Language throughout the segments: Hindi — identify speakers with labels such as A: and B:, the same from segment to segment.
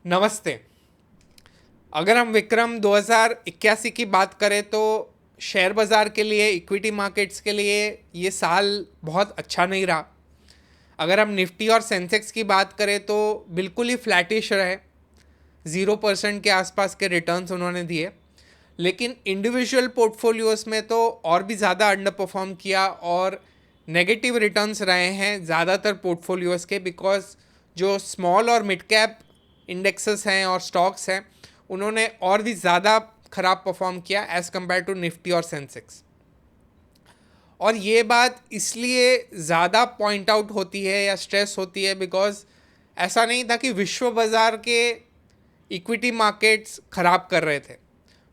A: नमस्ते। अगर हम विक्रम 2081 की बात करें तो शेयर बाज़ार के लिए, इक्विटी मार्केट्स के लिए ये साल बहुत अच्छा नहीं रहा। अगर हम निफ्टी और सेंसेक्स की बात करें तो बिल्कुल ही फ्लैटिश रहे, 0% के आसपास के रिटर्न्स उन्होंने दिए। लेकिन इंडिविजुअल पोर्टफोलियोज में तो और भी ज़्यादा अंडर परफॉर्म किया और नेगेटिव रिटर्न्स रहे हैं ज़्यादातर पोर्टफोलियोज के, बिकॉज जो स्मॉल और मिड कैप इंडेक्सेस हैं और स्टॉक्स हैं उन्होंने और भी ज़्यादा ख़राब परफॉर्म किया एज़ कम्पेयर टू निफ्टी और सेंसेक्स। और ये बात इसलिए ज़्यादा पॉइंट आउट होती है या स्ट्रेस होती है बिकॉज ऐसा नहीं था कि विश्व बाज़ार के इक्विटी मार्केट्स ख़राब कर रहे थे।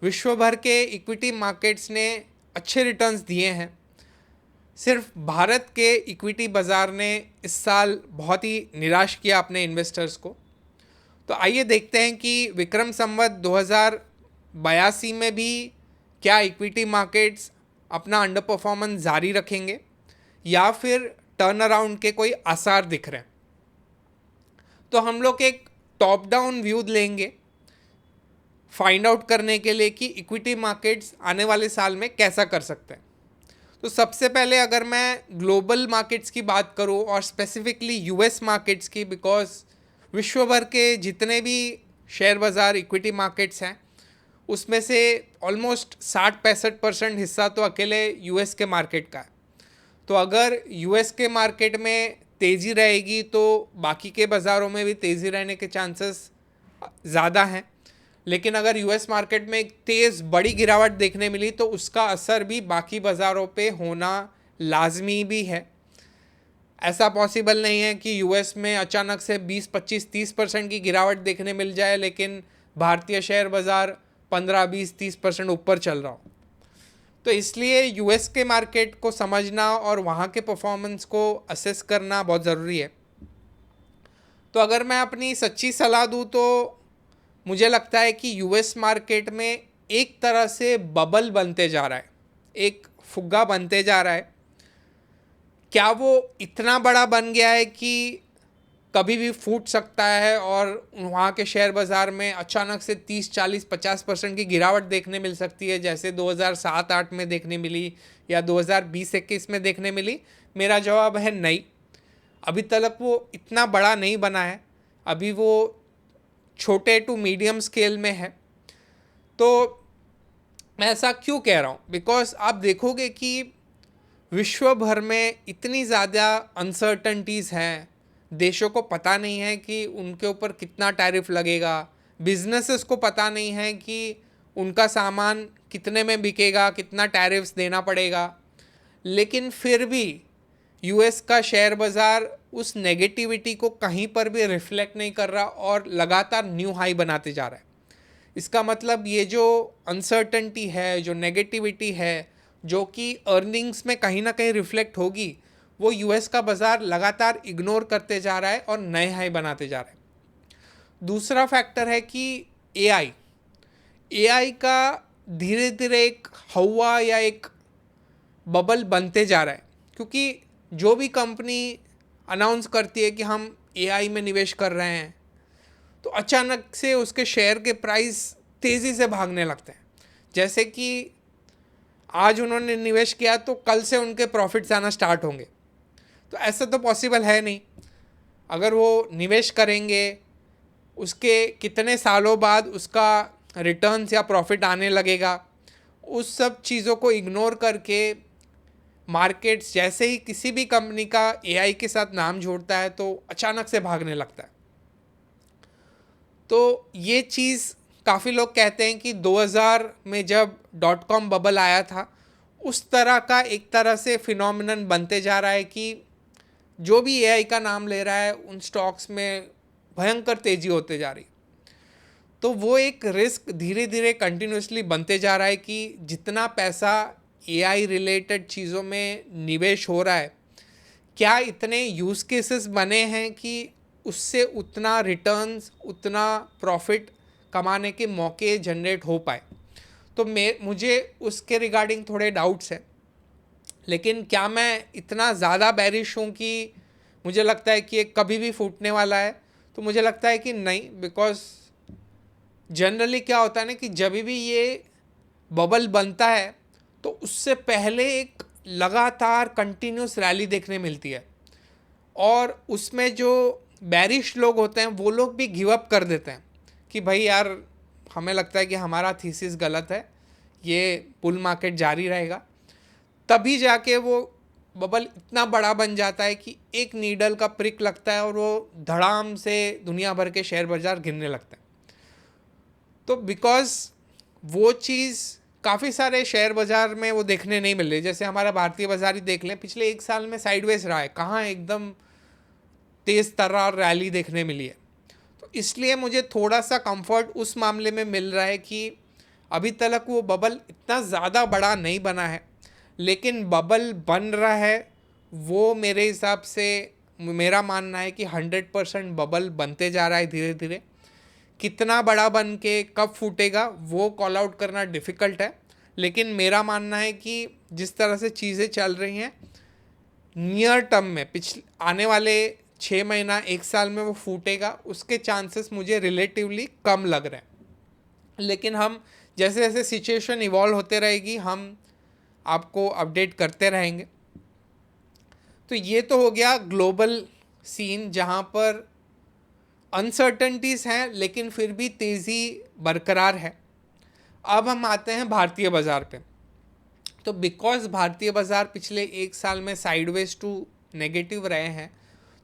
A: विश्व भर के इक्विटी मार्केट्स ने अच्छे रिटर्न्स दिए हैं। सिर्फ भारत के इक्विटी बाज़ार ने इस साल बहुत ही निराश किया अपने इन्वेस्टर्स को। तो आइए देखते हैं कि विक्रम संवत 2082 में भी क्या इक्विटी मार्केट्स अपना अंडर परफॉर्मेंस जारी रखेंगे या फिर टर्न अराउंड के कोई आसार दिख रहे हैं। तो हम लोग एक टॉप डाउन व्यू लेंगे फाइंड आउट करने के लिए कि इक्विटी मार्केट्स आने वाले साल में कैसा कर सकते हैं। तो सबसे पहले अगर मैं ग्लोबल मार्केट्स की बात करूं और स्पेसिफिकली यूएस मार्केट्स की, बिकॉज विश्व भर के जितने भी शेयर बाज़ार इक्विटी मार्केट्स हैं उसमें से ऑलमोस्ट 60-65% हिस्सा तो अकेले यूएस के मार्केट का है। तो अगर यूएस के मार्केट में तेज़ी रहेगी तो बाकी के बाज़ारों में भी तेज़ी रहने के चांसेस ज़्यादा हैं। लेकिन अगर यूएस मार्केट में एक तेज़ बड़ी गिरावट देखने मिली तो उसका असर भी बाकी बाज़ारों पे होना लाजमी भी है। ऐसा पॉसिबल नहीं है कि यूएस में अचानक से 20-25-30% की गिरावट देखने मिल जाए लेकिन भारतीय शेयर बाज़ार 15-20-30% ऊपर चल रहा हो। तो इसलिए यूएस के मार्केट को समझना और वहाँ के परफॉर्मेंस को असेस करना बहुत ज़रूरी है। तो अगर मैं अपनी सच्ची सलाह दूँ तो मुझे लगता है कि यूएस मार्केट में एक तरह से बबल बनते जा रहा है, एक फुग्गा बनते जा रहा है। क्या वो इतना बड़ा बन गया है कि कभी भी फूट सकता है और वहाँ के शेयर बाज़ार में अचानक से 30-40-50% की गिरावट देखने मिल सकती है जैसे 2007-8 में देखने मिली या 2020-21 में देखने मिली? मेरा जवाब है नहीं। अभी तक वो इतना बड़ा नहीं बना है, अभी वो छोटे टू मीडियम स्केल में है। तो मैं ऐसा क्यों कह रहा हूँ? बिकॉज आप देखोगे कि विश्व भर में इतनी ज़्यादा अनसर्टनटीज़ हैं, देशों को पता नहीं है कि उनके ऊपर कितना टैरिफ लगेगा, बिजनेसेस को पता नहीं है कि उनका सामान कितने में बिकेगा, कितना टैरिफ्स देना पड़ेगा। लेकिन फिर भी यूएस का शेयर बाज़ार उस नेगेटिविटी को कहीं पर भी रिफ्लेक्ट नहीं कर रहा और लगातार न्यू हाई बनाते जा रहा है। इसका मतलब ये जो अनसर्टनटी है, जो नेगेटिविटी है, जो कि अर्निंग्स में कहीं ना कहीं रिफ्लेक्ट होगी, वो यूएस का बाज़ार लगातार इग्नोर करते जा रहा है और नए हाई बनाते जा रहा है। दूसरा फैक्टर है कि एआई एआई का धीरे धीरे एक हवा या एक बबल बनते जा रहा है, क्योंकि जो भी कंपनी अनाउंस करती है कि हम एआई में निवेश कर रहे हैं तो अचानक से उसके शेयर के प्राइस तेज़ी से भागने लगते हैं। जैसे कि आज उन्होंने निवेश किया तो कल से उनके प्रॉफिट्स आना स्टार्ट होंगे। तो ऐसा तो पॉसिबल है नहीं। अगर वो निवेश करेंगे उसके कितने सालों बाद उसका रिटर्न्स या प्रॉफिट आने लगेगा, उस सब चीज़ों को इग्नोर करके मार्केट्स जैसे ही किसी भी कंपनी का एआई के साथ नाम जोड़ता है तो अचानक से भागने लगता है। तो ये चीज़ काफ़ी लोग कहते हैं कि 2000 में जब .com बबल आया था उस तरह का एक तरह से फिनोमिनन बनते जा रहा है कि जो भी एआई का नाम ले रहा है उन स्टॉक्स में भयंकर तेज़ी होते जा रही। तो वो एक रिस्क धीरे धीरे कंटिन्यूसली बनते जा रहा है कि जितना पैसा एआई रिलेटेड चीज़ों में निवेश हो रहा है, क्या इतने यूज़ केसेस बने हैं कि उससे उतना रिटर्न्स, उतना प्रॉफिट कमाने के मौके जनरेट हो पाए। तो मुझे उसके रिगार्डिंग थोड़े डाउट्स हैं। लेकिन क्या मैं इतना ज़्यादा बैरिश हूँ कि मुझे लगता है कि ये कभी भी फूटने वाला है? तो मुझे लगता है कि नहीं, बिकॉज जनरली क्या होता है ना कि जब भी ये बबल बनता है तो उससे पहले एक लगातार कंटिन्यूस रैली देखने मिलती है, और उसमें जो बैरिश लोग होते हैं वो लोग भी गिव अप कर देते हैं कि भाई यार हमें लगता है कि हमारा थीसिस गलत है, ये बुल मार्केट जारी रहेगा। तभी जाके वो बबल इतना बड़ा बन जाता है कि एक नीडल का प्रिक लगता है और वो धड़ाम से दुनिया भर के शेयर बाजार गिरने लगते हैं। तो बिकॉज वो चीज़ काफ़ी सारे शेयर बाजार में वो देखने नहीं मिल रही। जैसे हमारा भारतीय बाजार ही देख लें, पिछले एक साल में साइडवेज रहा है, कहाँ एकदम तेज़ तर्रार रैली देखने मिली है। तो इसलिए मुझे थोड़ा सा कंफर्ट उस मामले में मिल रहा है कि अभी तक वो बबल इतना ज़्यादा बड़ा नहीं बना है, लेकिन बबल बन रहा है वो मेरे हिसाब से, मेरा मानना है कि 100% बबल बनते जा रहा है धीरे धीरे। कितना बड़ा बन के कब फूटेगा वो कॉल आउट करना डिफ़िकल्ट है, लेकिन मेरा मानना है कि जिस तरह से चीज़ें चल रही हैं नियर टर्म में, पिछले आने वाले 6 महीना 1 साल में वो फूटेगा, उसके चांसेस मुझे रिलेटिवली कम लग रहे हैं। लेकिन हम जैसे जैसे सिचुएशन इवॉल्व होते रहेगी हम आपको अपडेट करते रहेंगे। तो ये तो हो गया ग्लोबल सीन जहाँ पर अनसर्टनिटीज़ हैं लेकिन फिर भी तेज़ी बरकरार है। अब हम आते हैं भारतीय बाज़ार पे। तो बिकॉज भारतीय बाज़ार पिछले 1 साल में साइडवेज टू नेगेटिव रहे हैं,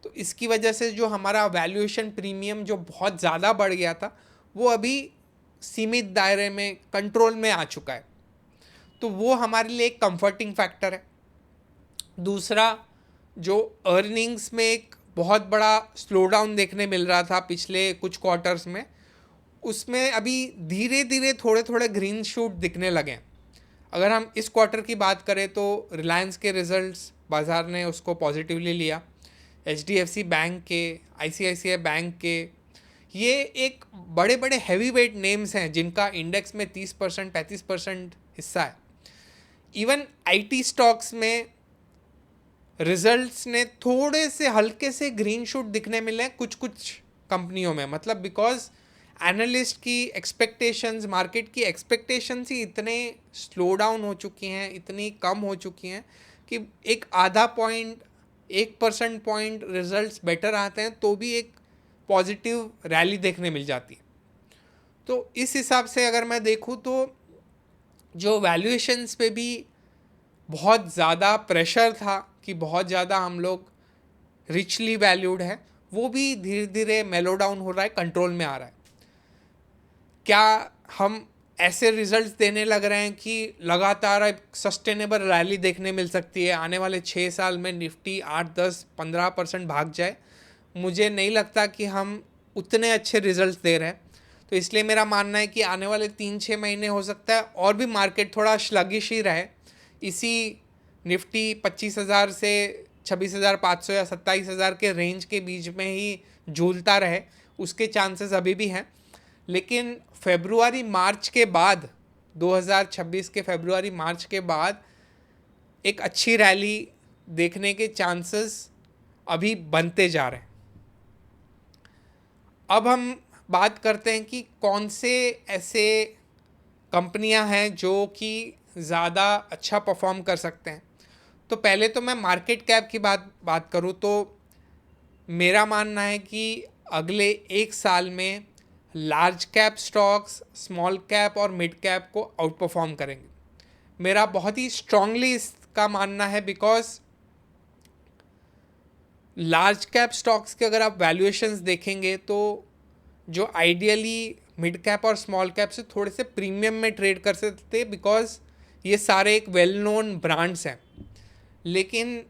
A: तो इसकी वजह से जो हमारा वैल्यूएशन प्रीमियम जो बहुत ज़्यादा बढ़ गया था वो अभी सीमित दायरे में, कंट्रोल में आ चुका है। तो वो हमारे लिए एक कंफर्टिंग फैक्टर है। दूसरा, जो अर्निंग्स में एक बहुत बड़ा स्लो डाउन देखने मिल रहा था पिछले कुछ क्वार्टर्स में, उसमें अभी धीरे धीरे थोड़े थोड़े ग्रीन शूट दिखने लगे हैं। अगर हम इस क्वार्टर की बात करें तो रिलायंस के रिजल्ट्स बाज़ार ने उसको पॉजिटिवली लिया, HDFC बैंक के, ICICI बैंक के, ये एक बड़े बड़े हैवी वेट नेम्स हैं जिनका इंडेक्स में 30% 35% हिस्सा है। इवन IT स्टॉक्स में रिजल्ट्स ने थोड़े से हल्के से ग्रीन शूट दिखने मिले हैं कुछ कुछ कंपनियों में, मतलब बिकॉज एनालिस्ट की एक्सपेक्टेशंस, मार्केट की एक्सपेक्टेशंस ही इतने स्लो डाउन हो चुकी हैं, इतनी कम हो चुकी हैं कि एक आधा पॉइंट 1% पॉइंट रिजल्ट्स बेटर आते हैं तो भी एक पॉजिटिव रैली देखने मिल जाती है। तो इस हिसाब से अगर मैं देखूँ तो जो वैल्यूएशंस पे भी बहुत ज़्यादा प्रेशर था कि बहुत ज़्यादा हम लोग रिचली वैल्यूड है, वो भी धीरे धीरे मेलो डाउन हो रहा है, कंट्रोल में आ रहा है। क्या हम ऐसे रिजल्ट्स देने लग रहे हैं कि लगातार एक सस्टेनेबल रैली देखने मिल सकती है, आने वाले 6 साल में निफ्टी 8 10 15% भाग जाए? मुझे नहीं लगता कि हम उतने अच्छे रिजल्ट्स दे रहे हैं। तो इसलिए मेरा मानना है कि आने वाले 3-6 महीने हो सकता है और भी मार्केट थोड़ा स्लगिश ही रहे, इसी निफ्टी 25,000 से 26,500 या 27,000 के रेंज के बीच में ही झूलता रहे, उसके चांसेस अभी भी हैं। लेकिन फरवरी मार्च के बाद, 2026 के फरवरी मार्च के बाद एक अच्छी रैली देखने के चांसेस अभी बनते जा रहे हैं। अब हम बात करते हैं कि कौन से ऐसे कंपनियां हैं जो कि ज़्यादा अच्छा परफॉर्म कर सकते हैं। तो पहले तो मैं मार्केट कैप की बात करूँ तो मेरा मानना है कि अगले 1 साल में large cap stocks small cap और मिड कैप को आउट परफॉर्म करेंगे। मेरा बहुत ही स्ट्रांगली इसका मानना है, बिकॉज लार्ज कैप स्टॉक्स के अगर आप वैल्यूएशंस देखेंगे तो जो आइडियली मिड कैप और स्मॉल कैप से थोड़े से प्रीमियम में ट्रेड कर सकते, बिकॉज ये सारे एक वेल नोन ब्रांड्स हैं। लेकिन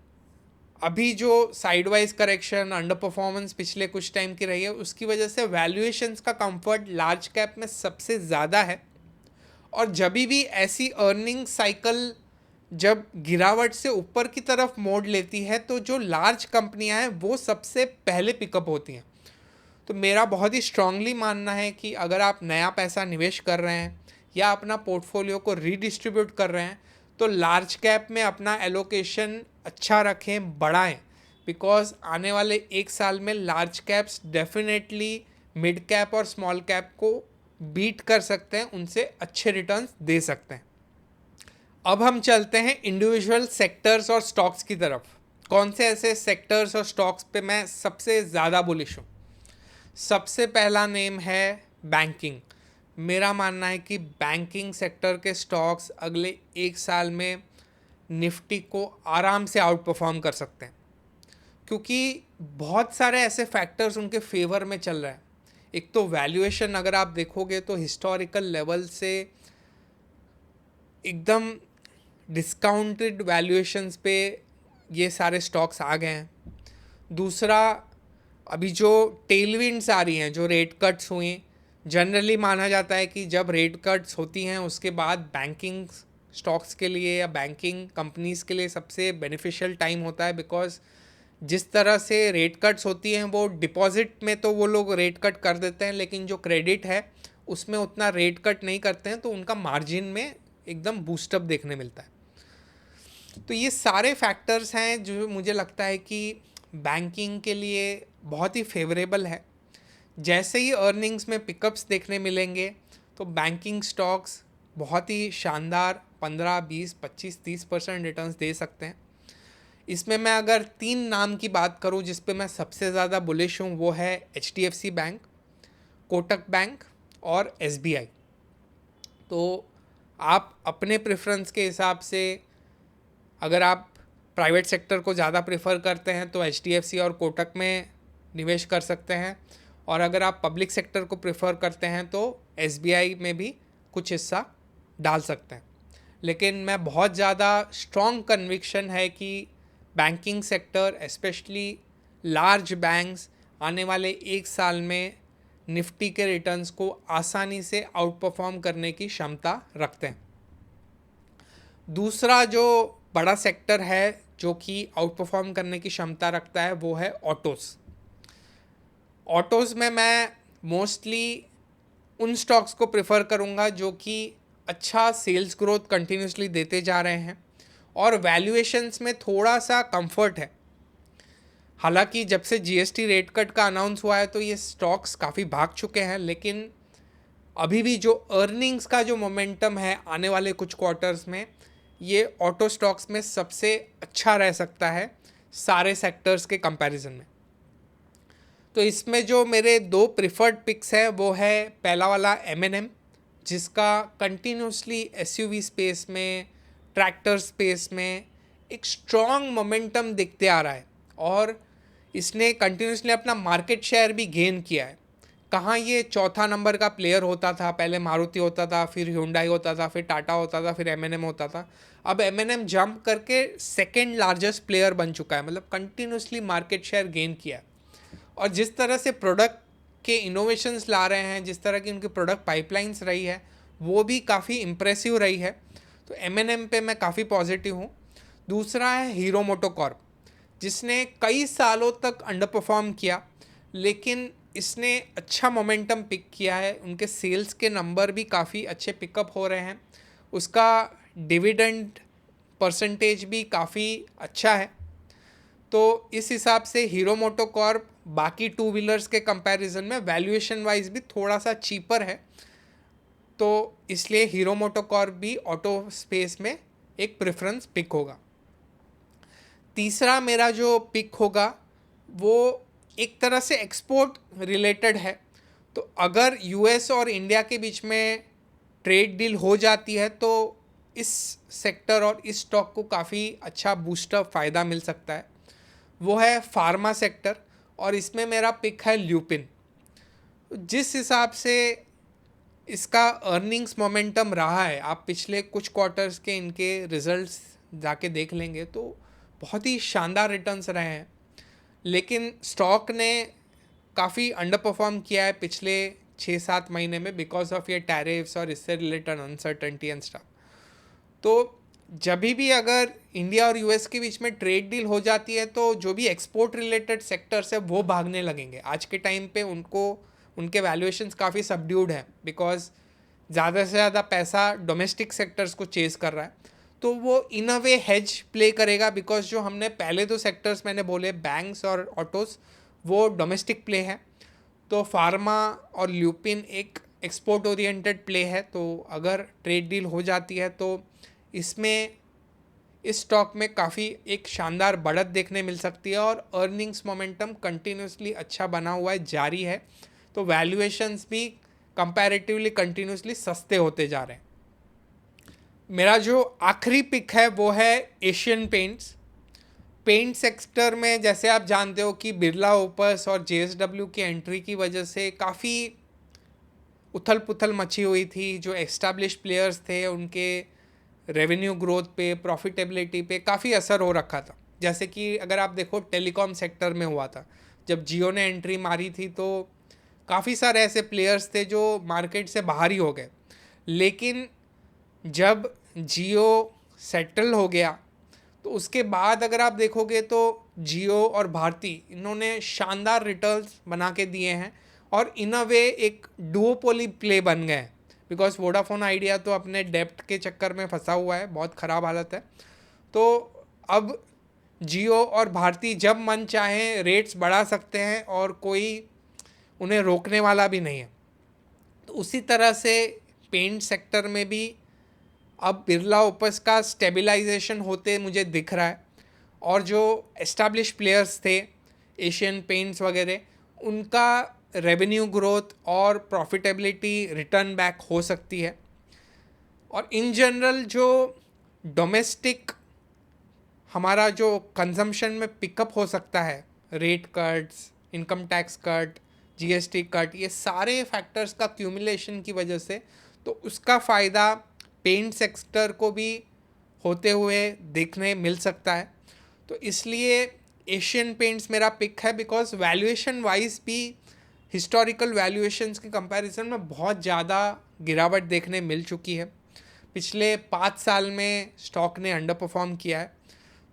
A: अभी जो साइडवाइज करेक्शन, अंडर परफॉर्मेंस पिछले कुछ टाइम की रही है, उसकी वजह से वैल्यूएशंस का कंफर्ट लार्ज कैप में सबसे ज़्यादा है। और जब भी ऐसी अर्निंग साइकिल जब गिरावट से ऊपर की तरफ मोड़ लेती है तो जो लार्ज कंपनियां हैं वो सबसे पहले पिकअप होती हैं। तो मेरा बहुत ही स्ट्रांगली मानना है कि अगर आप नया पैसा निवेश कर रहे हैं या अपना पोर्टफोलियो को रीडिस्ट्रीब्यूट कर रहे हैं तो लार्ज कैप में अपना एलोकेशन अच्छा रखें, बढ़ाएं, बिकॉज आने वाले 1 साल में large caps definitely mid cap और स्मॉल कैप को बीट कर सकते हैं, उनसे अच्छे रिटर्न्स दे सकते हैं। अब हम चलते हैं इंडिविजुअल सेक्टर्स और स्टॉक्स की तरफ। कौन से ऐसे सेक्टर्स और स्टॉक्स पे मैं सबसे ज़्यादा बुलिश हूँ? सबसे पहला नेम है बैंकिंग। मेरा मानना है कि बैंकिंग सेक्टर के स्टॉक्स अगले 1 साल में निफ्टी को आराम से आउट परफॉर्म कर सकते हैं, क्योंकि बहुत सारे ऐसे फैक्टर्स उनके फेवर में चल रहे हैं। एक तो वैल्यूएशन, अगर आप देखोगे तो हिस्टोरिकल लेवल से एकदम डिस्काउंटेड वैल्यूएशंस पे ये सारे स्टॉक्स आ गए हैं। दूसरा, अभी जो टेलविंड्स आ रही हैं, जो रेट कट्स हुए, जनरली माना जाता है कि जब रेट कट्स होती हैं उसके बाद बैंकिंग स्टॉक्स के लिए या बैंकिंग कंपनीज के लिए सबसे बेनिफिशियल टाइम होता है, बिकॉज जिस तरह से रेट कट्स होती हैं वो डिपॉजिट में तो वो लोग रेट कट कर देते हैं, लेकिन जो क्रेडिट है उसमें उतना रेट कट नहीं करते हैं, तो उनका मार्जिन में एकदम बूस्टअप देखने मिलता है। तो ये सारे फैक्टर्स हैं जो मुझे लगता है कि बैंकिंग के लिए बहुत ही फेवरेबल है। जैसे ही अर्निंग्स में पिकअप्स देखने मिलेंगे तो बैंकिंग स्टॉक्स बहुत ही शानदार 15, 20, 25, 30% रिटर्न्स दे सकते हैं। इसमें मैं अगर 3 नाम की बात करूं जिस पे मैं सबसे ज़्यादा बुलिश हूं, वो है HDFC बैंक, कोटक बैंक और SBI। तो आप अपने प्रेफरेंस के हिसाब से, अगर आप प्राइवेट सेक्टर को ज़्यादा प्रेफर करते हैं तो HDFC और कोटक में निवेश कर सकते हैं, और अगर आप पब्लिक सेक्टर को प्रेफर करते हैं तो SBI में भी कुछ हिस्सा डाल सकते हैं। लेकिन मैं बहुत ज़्यादा स्ट्रॉन्ग कन्विक्शन है कि banking sector, specially large banks, आने वाले 1 साल में निफ्टी के रिटर्न्स को आसानी से आउट परफॉर्म करने की क्षमता रखते हैं। दूसरा जो बड़ा सेक्टर है जो कि आउट परफॉर्म करने की क्षमता रखता है वो है ऑटोज़। ऑटोज़ में मैं मोस्टली उन स्टॉक्स को प्रेफर करूंगा जो कि अच्छा सेल्स ग्रोथ कंटिन्यूसली देते जा रहे हैं और वैल्यूएशंस में थोड़ा सा कंफर्ट है। हालांकि जब से GST रेट कट का अनाउंस हुआ है तो ये स्टॉक्स काफ़ी भाग चुके हैं, लेकिन अभी भी जो अर्निंग्स का जो मोमेंटम है आने वाले कुछ क्वार्टर्स में, ये ऑटो स्टॉक्स में सबसे अच्छा रह सकता है सारे सेक्टर्स के कंपैरिजन में। तो इसमें जो मेरे 2 प्रिफर्ड पिक्स हैं वो है पहला वाला M&M, जिसका कंटिन्यूसली SUV स्पेस में, ट्रैक्टर स्पेस में एक स्ट्रॉन्ग मोमेंटम दिखते आ रहा है और इसने कंटिन्यूसली अपना मार्केट शेयर भी गेन किया है। कहाँ ये चौथा नंबर का प्लेयर होता था, पहले मारुति होता था, फिर Hyundai होता था, फिर टाटा होता था, फिर M&M होता था। अब M&M जंप करके सेकेंड लार्जेस्ट प्लेयर बन चुका है, मतलब कंटिन्यूसली मार्केट शेयर गेन किया है। और जिस तरह से प्रोडक्ट के इनोवेशंस ला रहे हैं, जिस तरह की उनकी प्रोडक्ट पाइपलाइंस रही है, वो भी काफ़ी इम्प्रेसिव रही है। तो M&M पे मैं काफ़ी पॉजिटिव हूँ। दूसरा है हीरो मोटोकॉर्प, जिसने कई सालों तक अंडर परफॉर्म किया, लेकिन इसने अच्छा मोमेंटम पिक किया है। उनके सेल्स के नंबर भी काफ़ी अच्छे पिकअप हो रहे हैं, उसका डिविडेंड परसेंटेज भी काफ़ी अच्छा है। तो इस हिसाब से हीरो मोटोकॉर्प बाकी 2 व्हीलर्स के कंपैरिजन में वैल्यूएशन वाइज भी थोड़ा सा चीपर है, तो इसलिए हीरो मोटोकॉर्प भी ऑटो स्पेस में एक प्रेफरेंस पिक होगा। तीसरा मेरा जो पिक होगा वो एक तरह से एक्सपोर्ट रिलेटेड है। तो अगर US और इंडिया के बीच में ट्रेड डील हो जाती है तो इस सेक्टर और इस स्टॉक को काफ़ी अच्छा बूस्टअप फ़ायदा मिल सकता है। वो है फार्मा सेक्टर, और इसमें मेरा पिक है ल्यूपिन। जिस हिसाब से इसका अर्निंग्स मोमेंटम रहा है, आप पिछले कुछ क्वार्टर्स के इनके रिजल्ट्स जाके देख लेंगे तो बहुत ही शानदार रिटर्न्स रहे हैं, लेकिन स्टॉक ने काफ़ी अंडर परफॉर्म किया है पिछले 6-7 महीने में बिकॉज ऑफ ये टैरिफ्स और इससे रिलेटेड अनसर्टेनिटी एंड स्टफ। तो जब भी अगर इंडिया और US के बीच में ट्रेड डील हो जाती है तो जो भी एक्सपोर्ट रिलेटेड सेक्टर्स है वो भागने लगेंगे। आज के टाइम पे उनके वैल्यूएशंस काफ़ी सबड्यूड है बिकॉज ज़्यादा से ज़्यादा पैसा डोमेस्टिक सेक्टर्स को चेज़ कर रहा है। तो वो इन अ वे हेज प्ले करेगा बिकॉज जो हमने पहले 2 सेक्टर्स मैंने बोले, बैंक्स और ऑटोज़, वो डोमेस्टिक प्ले है। तो फार्मा और ल्यूपिन एक एक्सपोर्ट ओरिएंटेड प्ले है, तो अगर ट्रेड डील हो जाती है तो इसमें इस स्टॉक में काफ़ी एक शानदार बढ़त देखने मिल सकती है और अर्निंग्स मोमेंटम कंटिन्यूसली अच्छा बना हुआ है, जारी है। तो वैल्यूएशंस भी कंपैरेटिवली कंटिन्यूसली सस्ते होते जा रहे हैं। मेरा जो आखिरी पिक है वो है एशियन पेंट्स। पेंट सेक्टर में जैसे आप जानते हो कि बिरला ओपस और JSW की एंट्री की वजह से काफ़ी उथल पुथल मची हुई थी। जो एस्टैब्लिश प्लेयर्स थे उनके रेवेन्यू ग्रोथ पे, प्रॉफिटेबिलिटी पे काफ़ी असर हो रखा था। जैसे कि अगर आप देखो टेलीकॉम सेक्टर में हुआ था, जब जियो ने एंट्री मारी थी तो काफ़ी सारे ऐसे प्लेयर्स थे जो मार्केट से बाहर ही हो गए। लेकिन जब जियो सेटल हो गया तो उसके बाद अगर आप देखोगे तो जियो और भारती इन्होंने शानदार रिटर्न्स बना के दिए हैं और इन अ वे एक डुओपोली प्ले बन गए हैं। बिकॉज वोडाफोन आइडिया तो अपने डेप्ट के चक्कर में फंसा हुआ है, बहुत ख़राब हालत है। तो अब जियो और भारती जब मन चाहे रेट्स बढ़ा सकते हैं और कोई उन्हें रोकने वाला भी नहीं है। तो उसी तरह से पेंट सेक्टर में भी अब बिरला ओपस का स्टेबलाइजेशन होते मुझे दिख रहा है और जो एस्टैब्लिश प्लेयर्स थे एशियन पेंट्स वगैरह, उनका रेवेन्यू ग्रोथ और प्रॉफिटेबिलिटी रिटर्न बैक हो सकती है। और इन जनरल जो डोमेस्टिक हमारा जो कंजम्पशन में पिकअप हो सकता है, rate cuts, income tax cut, GST cut, ये सारे फैक्टर्स का क्यूमुलेशन की वजह से तो उसका फ़ायदा पेंट सेक्टर को भी होते हुए देखने मिल सकता है। तो इसलिए एशियन पेंट्स मेरा पिक है, बिकॉज वैल्यूएशन वाइज भी हिस्टोरिकल वैल्यूएशंस के कंपैरिजन में बहुत ज़्यादा गिरावट देखने मिल चुकी है। पिछले 5 साल में स्टॉक ने अंडर परफॉर्म किया है,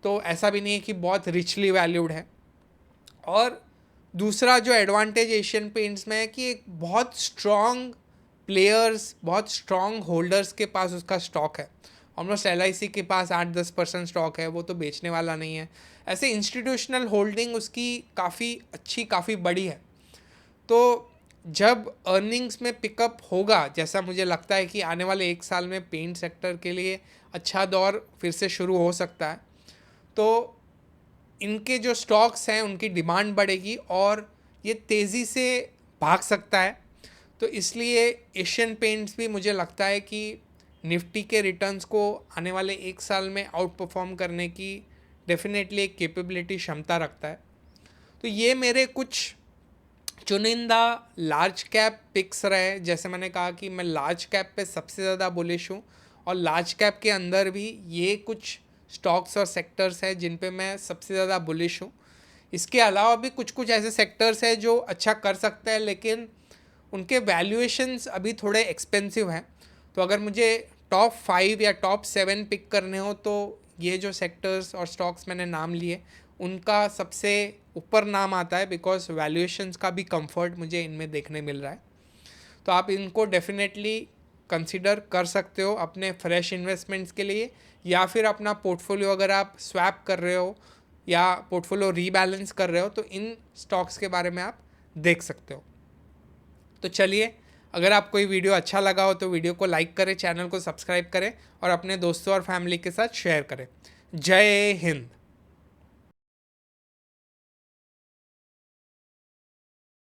A: तो ऐसा भी नहीं है कि बहुत रिचली वैल्यूड है। और दूसरा जो एडवांटेज एशियन पेंट्स में है कि एक बहुत स्ट्रॉन्ग प्लेयर्स, बहुत स्ट्रॉन्ग होल्डर्स के पास उसका स्टॉक है। ऑलमोस्ट LIC के पास 8-10% स्टॉक है, वो तो बेचने वाला नहीं है। ऐसे इंस्टीट्यूशनल होल्डिंग उसकी काफ़ी अच्छी, काफ़ी बड़ी है। तो जब अर्निंग्स में पिकअप होगा, जैसा मुझे लगता है कि आने वाले 1 साल में पेंट सेक्टर के लिए अच्छा दौर फिर से शुरू हो सकता है, तो इनके जो स्टॉक्स हैं उनकी डिमांड बढ़ेगी और ये तेज़ी से भाग सकता है। तो इसलिए एशियन पेंट्स भी मुझे लगता है कि निफ्टी के रिटर्न्स को आने वाले 1 साल में आउट परफॉर्म करने की डेफिनेटली एक कैपेबिलिटी, क्षमता रखता है। तो ये मेरे कुछ चुनिंदा लार्ज कैप पिक्स रहे। जैसे मैंने कहा कि मैं लार्ज कैप पे सबसे ज़्यादा बुलिश हूँ और लार्ज कैप के अंदर भी ये कुछ स्टॉक्स और सेक्टर्स हैं जिन पे मैं सबसे ज़्यादा बुलिश हूँ। इसके अलावा भी कुछ कुछ ऐसे सेक्टर्स हैं जो अच्छा कर सकते हैं लेकिन उनके वैल्यूएशंस अभी थोड़े एक्सपेंसिव हैं। तो अगर मुझे टॉप 5 या टॉप 7 पिक करने हो तो ये जो सेक्टर्स और स्टॉक्स मैंने नाम लिए उनका सबसे ऊपर नाम आता है, बिकॉज वैल्यूएशंस का भी कंफर्ट मुझे इनमें देखने मिल रहा है। तो आप इनको डेफिनेटली कंसीडर कर सकते हो अपने फ्रेश इन्वेस्टमेंट्स के लिए, या फिर अपना पोर्टफोलियो अगर आप स्वैप कर रहे हो या पोर्टफोलियो रीबैलेंस कर रहे हो तो इन स्टॉक्स के बारे में आप देख सकते हो। तो चलिए, अगर आपको ये वीडियो अच्छा लगा हो तो वीडियो को लाइक करें, चैनल को सब्सक्राइब करें और अपने दोस्तों और फैमिली के साथ शेयर करें। जय हिंद।